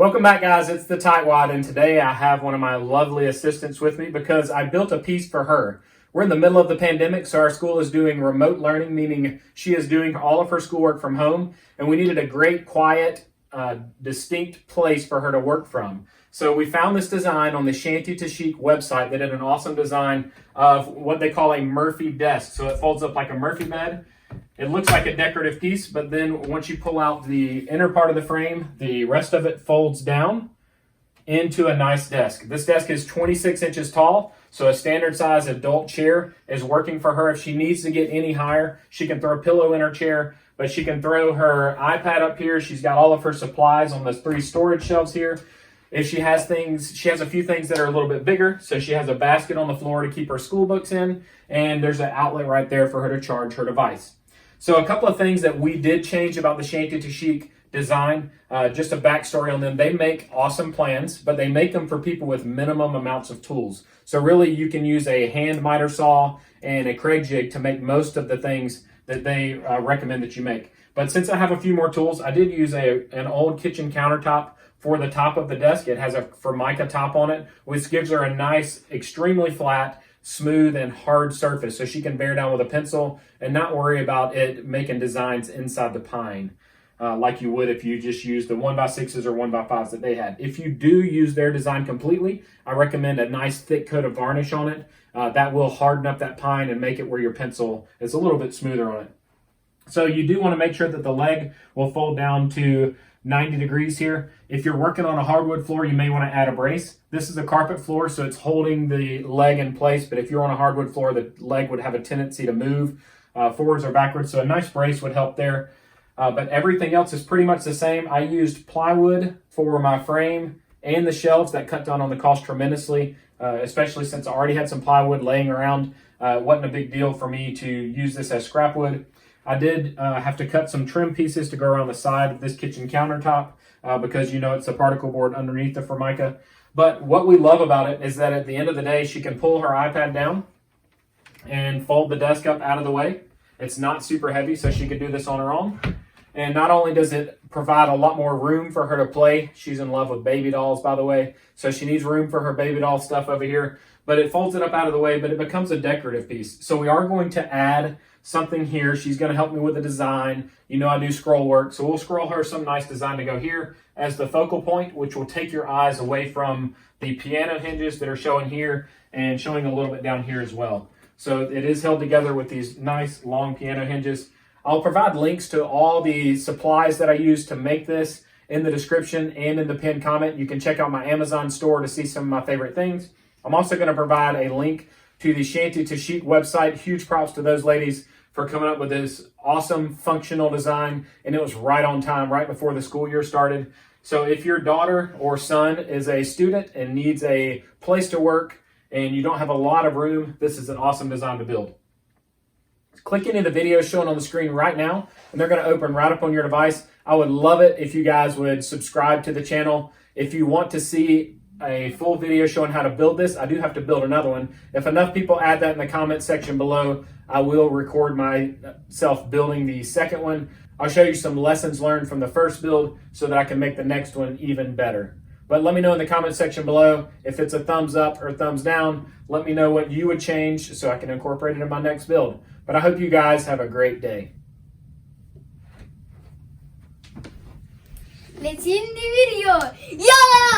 Welcome back, guys. It's the TightWad, and today I have one of my lovely assistants with me because I built a piece for her. We're in the middle of the pandemic, so our school is doing remote learning, meaning she is doing all of her schoolwork from home, and we needed a great, quiet, distinct place for her to work from. So we found this design on the Shanty to Chic website. They did an awesome design of what they call a Murphy desk. So it folds up like a Murphy bed. It looks like a decorative piece, but then once you pull out the inner part of the frame, the rest of it folds down into a nice desk. This desk is 26 inches tall, so a standard size adult chair is working for her. If she needs to get any higher, she can throw a pillow in her chair, but she can throw her iPad up here. She's got all of her supplies on those 3 storage shelves here. If she has things, she has a few things that are a little bit bigger. So she has a basket on the floor to keep her school books in, and there's an outlet right there for her to charge her device. So a couple of things that we did change about the Shanty to Chic design, just a backstory on them. They make awesome plans, but they make them for people with minimum amounts of tools. So really you can use a hand miter saw and a Craig jig to make most of the things that they recommend that you make. But since I have a few more tools, I did use an old kitchen countertop for the top of the desk. It has a Formica top on it, which gives her a nice, extremely flat, smooth and hard surface so she can bear down with a pencil and not worry about it making designs inside the pine like you would if you just use the 1x6s or 1x5s that they had. If you do use their design completely, I recommend a nice thick coat of varnish on it. That will harden up that pine and make it where your pencil is a little bit smoother on it. So you do want to make sure that the leg will fold down to 90 degrees here. If you're working on a hardwood floor, you may want to add a brace. This is a carpet floor, so it's holding the leg in place, but if you're on a hardwood floor, the leg would have a tendency to move forwards or backwards, so a nice brace would help there. But everything else is pretty much the same. I used plywood for my frame and the shelves. That cut down on the cost tremendously, especially since I already had some plywood laying around. It wasn't a big deal for me to use this as scrap wood. I did have to cut some trim pieces to go around the side of this kitchen countertop because you know it's a particle board underneath the Formica. But what we love about it is that at the end of the day, she can pull her iPad down and fold the desk up out of the way. It's not super heavy, so she could do this on her own. And not only does it provide a lot more room for her to play, she's in love with baby dolls, by the way, so she needs room for her baby doll stuff over here, but it folds it up out of the way, but it becomes a decorative piece. So we are going to add something here. She's going to help me with the design. You know I do scroll work, so we'll scroll her some nice design to go here as the focal point, which will take your eyes away from the piano hinges that are showing here and showing a little bit down here as well. So it is held together with these nice long piano hinges. I'll provide links to all the supplies that I use to make this in the description and in the pinned comment. You can check out my Amazon store to see some of my favorite things. I'm also going to provide a link to the Shanty to Chic website. Huge props to those ladies for coming up with this awesome functional design, and it was right on time, right before the school year started. So if your daughter or son is a student and needs a place to work and you don't have a lot of room, this is an awesome design to build. Click into the video shown on the screen right now, and they're going to open right up on your device. I would love it if you guys would subscribe to the channel. If you want to see a full video showing how to build this, I do have to build another one. If enough people add that in the comment section below, I will record myself building the second one. I'll show you some lessons learned from the first build so that I can make the next one even better. But let me know in the comment section below if it's a thumbs up or thumbs down. Let me know what you would change so I can incorporate it in my next build. But I hope you guys have a great day. Let's end the video. Yeah!